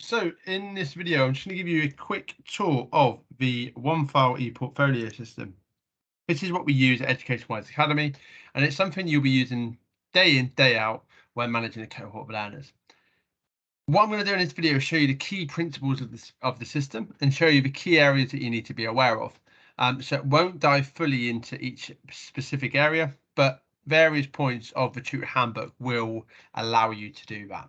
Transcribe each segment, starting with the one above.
So in this video, I'm just going to give you a quick tour of the Onefile e-portfolio system. This is what we use at Education Wise Academy, and it's something you'll be using day in, day out when managing a cohort of learners. What I'm going to do in this video is show you the key principles of the system and show you the key areas that you need to be aware of. So it won't dive fully into each specific area, but various points of the tutor handbook will allow you to do that.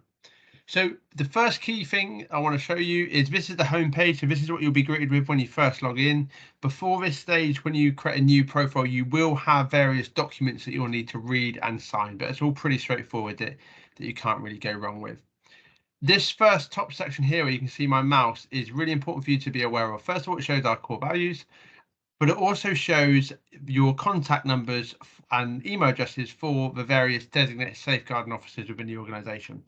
So the first key thing I want to show you is this is the home page. So this is what you'll be greeted with when you first log in. Before this stage, when you create a new profile, you will have various documents that you'll need to read and sign, but it's all pretty straightforward that you can't really go wrong with. This first top section here, where you can see my mouse, is really important for you to be aware of. First of all, it shows our core values, but it also shows your contact numbers and email addresses for the various designated safeguarding officers within the organisation.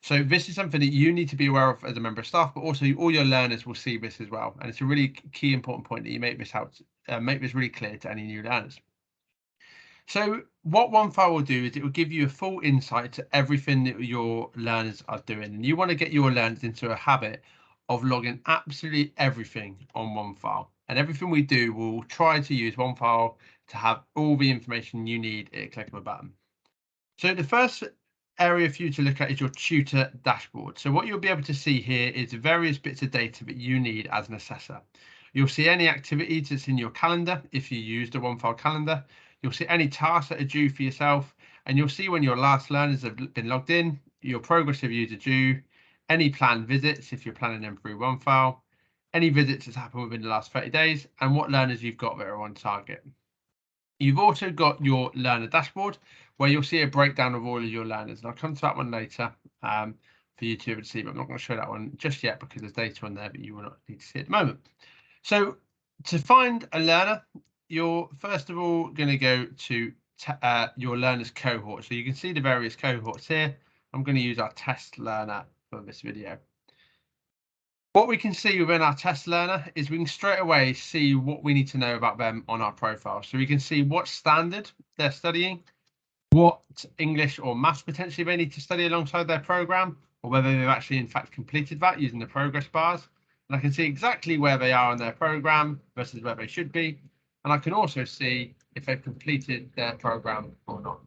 So this is something that you need to be aware of as a member of staff, but also all your learners will see this as well. And it's a really key important point that you make this out, make this really clear to any new learners. So what Onefile will do is it will give you a full insight to everything that your learners are doing. And you want to get your learners into a habit of logging absolutely everything on Onefile. And everything we do, we'll try to use Onefile to have all the information you need at a click of a button. So the first area for you to look at is your tutor dashboard. So what you'll be able to see here is the various bits of data that you need as an assessor. You'll see any activities that's in your calendar if you use the Onefile calendar. You'll see any tasks that are due for yourself, and you'll see when your last learners have been logged in, your progress reviews are due, any planned visits if you're planning them through Onefile, any visits that's happened within the last 30 days, and what learners you've got that are on target. You've also got your learner dashboard where you'll see a breakdown of all of your learners. And I'll come to that one later for you to be able to see, but I'm not going to show that one just yet because there's data on there that you will not need to see at the moment. So to find a learner, you're first of all going to go to your learners cohort. So you can see the various cohorts here. I'm going to use our test learner for this video. What we can see within our test learner is we can straight away see what we need to know about them on our profile. So we can see what standard they're studying, what English or maths potentially they need to study alongside their program, or whether they've actually in fact completed that using the progress bars. And I can see exactly where they are on their program versus where they should be. And I can also see if they've completed their program or not.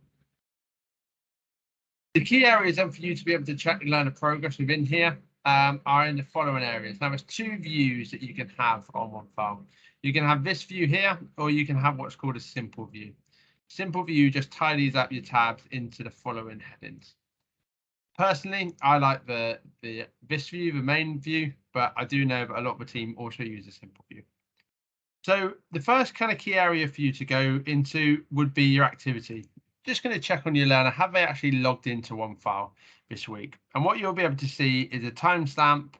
The key areas then for you to be able to check learner progress within here are in the following areas. Now, there's two views that you can have on Onefile. You can have this view here, or you can have what's called a simple view. Simple view just tidies up your tabs into the following headings. Personally, I like this view, the main view, but I do know that a lot of the team also use a simple view. So the first kind of key area for you to go into would be your activity. Just going to check on your learner, have they actually logged into Onefile this week? And what you'll be able to see is a timestamp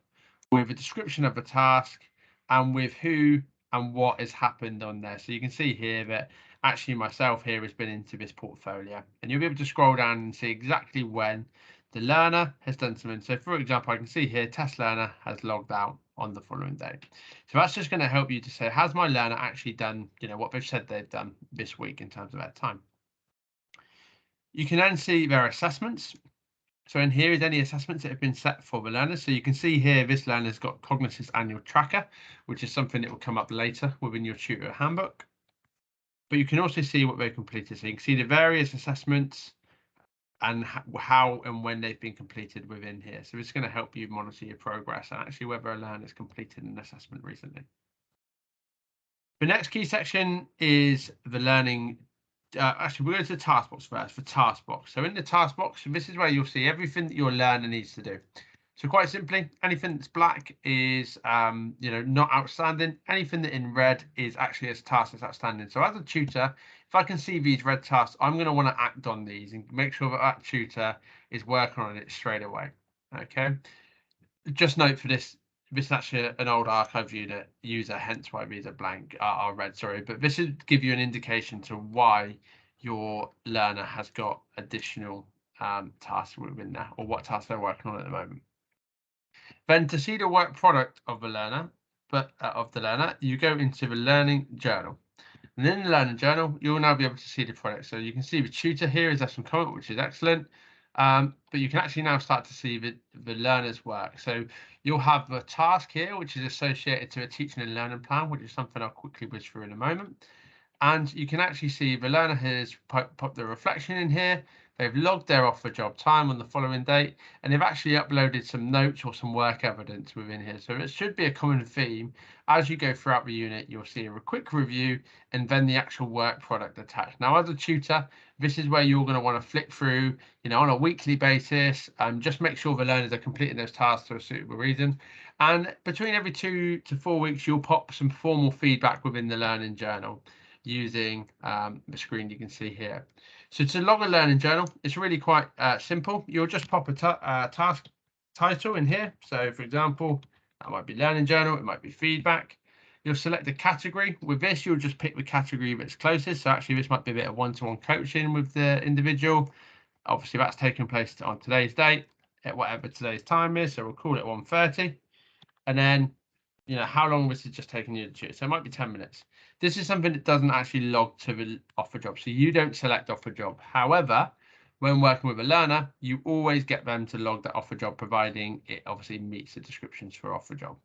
with a description of the task and with who and what has happened on there. So you can see here that actually myself here has been into this portfolio, and you'll be able to scroll down and see exactly when the learner has done something. So for example, I can see here test learner has logged out on the following day. So that's just going to help you to say, has my learner actually done, what they've said they've done this week in terms of their time? You can then see their assessments. So in here is any assessments that have been set for the learners. So you can see here this learner's got Cognisys annual tracker, which is something that will come up later within your tutor handbook. But you can also see what they've completed. So you can see the various assessments and how and when they've been completed within here. So it's going to help you monitor your progress and actually whether a learner has completed an assessment recently. The next key section is the learning. Actually, we're going to the task box first for task box. So in the task box, this is where you'll see everything that your learner needs to do. So quite simply, anything that's black is, not outstanding. Anything that in red is actually a task that's outstanding. So as a tutor, if I can see these red tasks, I'm going to want to act on these and make sure that that tutor is working on it straight away. Okay. Just note for this is actually an old archive unit user, hence why these are blank, are red, sorry. But this would give you an indication to why your learner has got additional tasks within there, or what tasks they're working on at the moment. Then to see the work product of the learner, you go into the learning journal. And in the learning journal, you'll now be able to see the product. So you can see the tutor here is some comment, which is excellent. But you can actually now start to see the learner's work. So you'll have the task here, which is associated to a teaching and learning plan, which is something I'll quickly whiz through in a moment. And you can actually see the learner has put the reflection in here. They've logged their off the job time on the following date, and they've actually uploaded some notes or some work evidence within here. So it should be a common theme. As you go throughout the unit, you'll see a quick review and then the actual work product attached. Now, as a tutor, this is where you're going to want to flick through, on a weekly basis, and just make sure the learners are completing those tasks for a suitable reason. And between every 2 to 4 weeks, you'll pop some formal feedback within the learning journal using the screen you can see here. So to log a learning journal, it's really quite simple. You'll just pop a task title in here. So for example, that might be learning journal, it might be feedback. You'll select a category. With this, you'll just pick the category that's closest. So actually, this might be a bit of one-to-one coaching with the individual. Obviously, that's taking place on today's date at whatever today's time is. So we'll call it 1:30. And then, how long this is just taking you to choose. So it might be 10 minutes. This is something that doesn't actually log to the offer job. So you don't select offer job. However, when working with a learner, you always get them to log that offer job, providing it obviously meets the descriptions for offer job.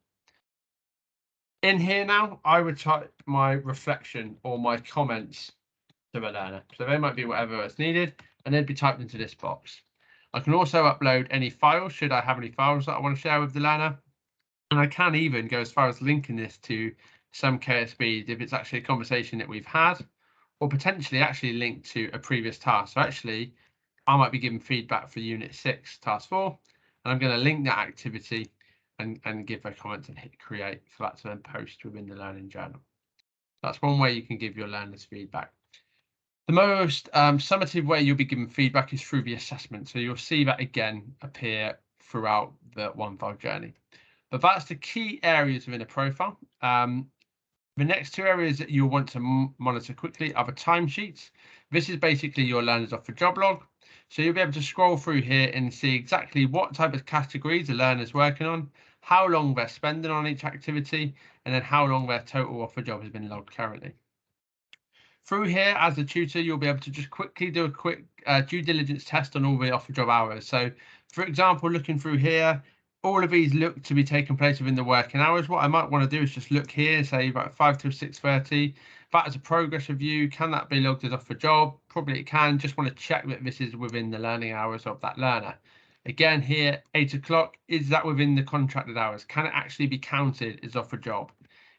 In here now, I would type my reflection or my comments to the learner. So they might be whatever is needed, and they'd be typed into this box. I can also upload any files, should I have any files that I want to share with the learner. And I can even go as far as linking this to some KSBs if it's actually a conversation that we've had, or potentially actually linked to a previous task. So actually, I might be giving feedback for Unit 6, Task 4, and I'm going to link that activity and give a comment and hit create for that to then post within the learning journal. That's one way you can give your learners feedback. The most summative way you'll be given feedback is through the assessment. So you'll see that again appear throughout the Onefile journey. But that's the key areas within a profile. The next 2 areas that you'll want to monitor quickly are the timesheets. This is basically your learners offer job log. So you'll be able to scroll through here and see exactly what type of categories the learner's working on, how long they're spending on each activity, and then how long their total offer job has been logged currently. Through here, as a tutor, you'll be able to just quickly do a quick due diligence test on all the offer job hours. So, for example, looking through here, all of these look to be taking place within the working hours. What I might want to do is just look here, say about 5 till 6:30. That is a progress review. Can that be logged as offer job? Probably it can. Just want to check that this is within the learning hours of that learner. Again, here, 8 o'clock, is that within the contracted hours? Can it actually be counted as offer job?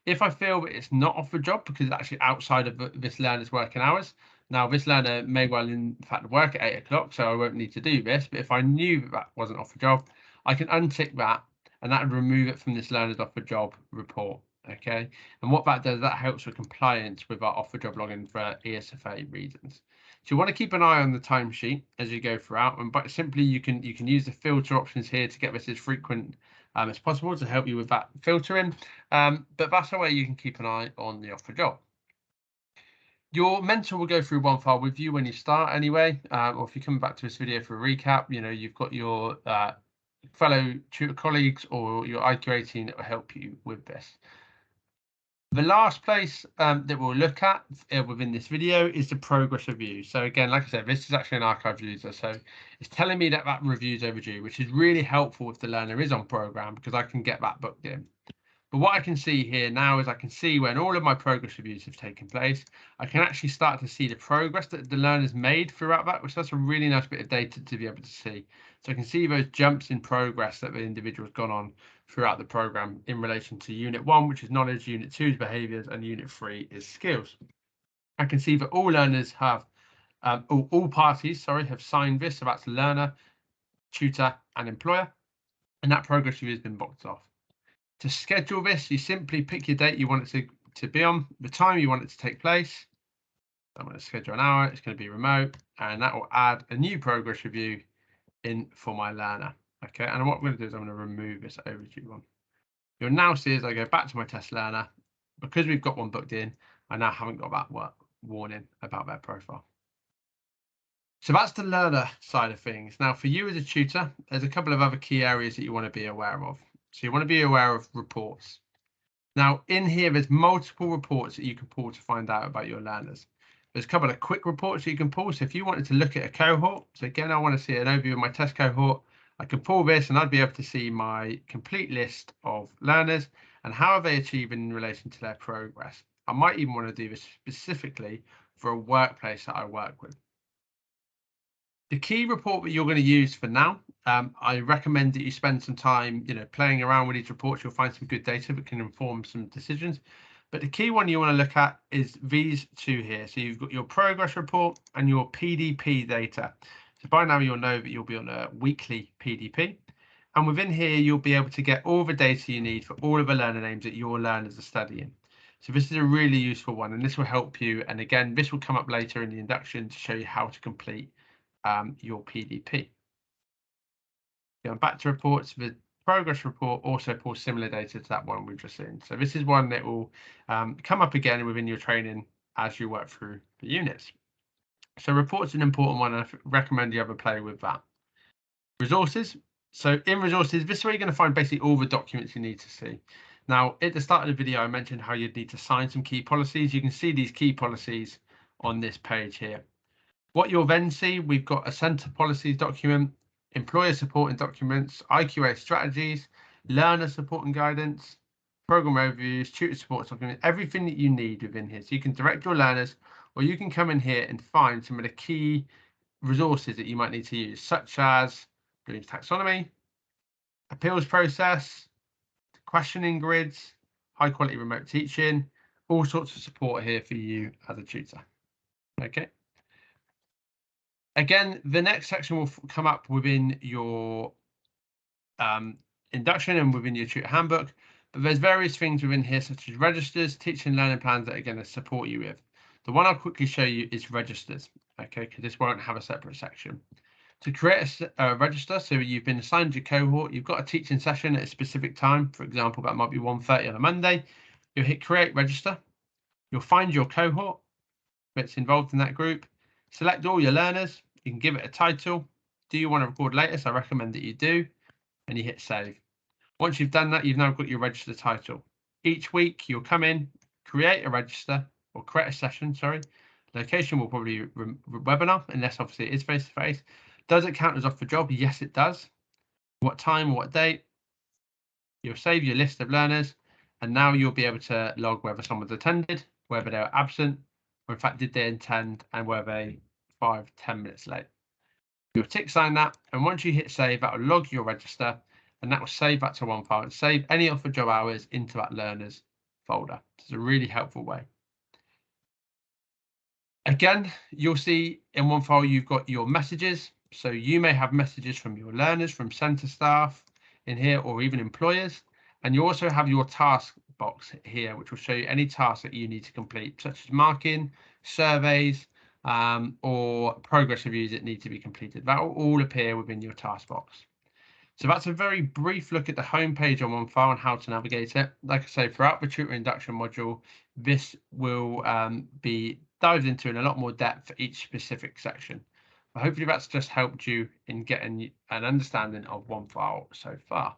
If I feel that it's not off the job because it's actually outside of this learner's working hours, now this learner may well in fact work at 8 o'clock, so I won't need to do this. But if I knew that that wasn't off the job, I can untick that and that would remove it from this learner's off the job report. Okay, and what that does, that helps with compliance with our off the job login for ESFA reasons. So you want to keep an eye on the timesheet as you go throughout, and but simply you can use the filter options here to get this as frequent as possible to help you with that filtering. But that's a way you can keep an eye on the offer job. Your mentor will go through Onefile with you when you start anyway, or if you come back to this video for a recap, you've got your fellow tutor colleagues or your IQA team that will help you with this. The last place that we'll look at within this video is the progress review. So again, like I said, this is actually an archive user. So it's telling me that that review is overdue, which is really helpful if the learner is on program because I can get that booked in. But what I can see here now is I can see when all of my progress reviews have taken place. I can actually start to see the progress that the learner's made throughout that, which that's a really nice bit of data to be able to see. So I can see those jumps in progress that the individual has gone on throughout the program in relation to Unit 1, which is knowledge, Unit 2 is behaviours, and Unit 3 is skills. I can see that all learners have, all parties, have signed this. So that's learner, tutor, and employer, and that progress review has been boxed off. To schedule this, you simply pick your date you want it to be on, the time you want it to take place. I'm going to schedule an hour, it's going to be remote, and that will add a new progress review in for my learner. Okay, and what I'm going to do is I'm going to remove this overdue one. You'll now see as I go back to my test learner, because we've got one booked in, I now haven't got that warning about their profile. So that's the learner side of things. Now for you as a tutor, there's a couple of other key areas that you want to be aware of. So you want to be aware of reports. Now in here, there's multiple reports that you can pull to find out about your learners. There's a couple of quick reports you can pull. So if you wanted to look at a cohort, so again, I want to see an overview of my test cohort, I can pull this and I'd be able to see my complete list of learners and how are they achieving in relation to their progress. I might even want to do this specifically for a workplace that I work with. The key report that you're going to use for now, I recommend that you spend some time, playing around with these reports. You'll find some good data that can inform some decisions. But the key one you want to look at is these two here. So you've got your progress report and your PDP data. So by now you'll know that you'll be on a weekly PDP. And within here, you'll be able to get all the data you need for all of the learner names that your learners are studying. So this is a really useful one, and this will help you. And again, this will come up later in the induction to show you how to complete your PDP. Going back to reports, the progress report also pulls similar data to that one we've just seen. So this is one that will come up again within your training as you work through the units. So reports are an important one, and I recommend you have a play with that. Resources. So in resources, this is where you're going to find basically all the documents you need to see. Now, at the start of the video, I mentioned how you'd need to sign some key policies. You can see these key policies on this page here. What you'll then see, we've got a centre policies document, employer supporting documents, IQA strategies, learner support and guidance, program overviews, tutor support documents, everything that you need within here. So you can direct your learners, or you can come in here and find some of the key resources that you might need to use, such as Bloom's taxonomy, appeals process, questioning grids, high quality remote teaching, all sorts of support here for you as a tutor. Okay. Again, the next section will come up within your induction and within your tutor handbook, but there's various things within here such as registers, teaching and learning plans that are going to support you with. The one I'll quickly show you is registers, okay, because this won't have a separate section. To create a register, so you've been assigned your cohort, you've got a teaching session at a specific time, for example, that might be 1:30 on a Monday, you'll hit create register, you'll find your cohort that's involved in that group, select all your learners, you can give it a title. Do you want to record latest? I recommend that you do, and you hit save. Once you've done that, you've now got your register title. Each week you'll come in, create a register, or create a session, sorry. Location will probably be webinar, unless obviously it is face-to-face. Does it count as off the job? Yes, it does. What time, what date? You'll save your list of learners, and now you'll be able to log whether someone's attended, whether they were absent, or in fact, did they attend, and were they 5-10 minutes late. You'll tick sign that, and once you hit save, that will log your register, and that will save that to Onefile and save any off the job hours into that learners folder. It's a really helpful way. Again, you'll see in Onefile you've got your messages. So you may have messages from your learners, from centre staff in here, or even employers. And you also have your task box here, which will show you any tasks that you need to complete, such as marking, surveys, or progress reviews that need to be completed. That will all appear within your task box. So that's a very brief look at the home page on Onefile and how to navigate it. Like I say, throughout the tutor induction module, this will be dived into in a lot more depth for each specific section. But hopefully that's just helped you in getting an understanding of Onefile so far.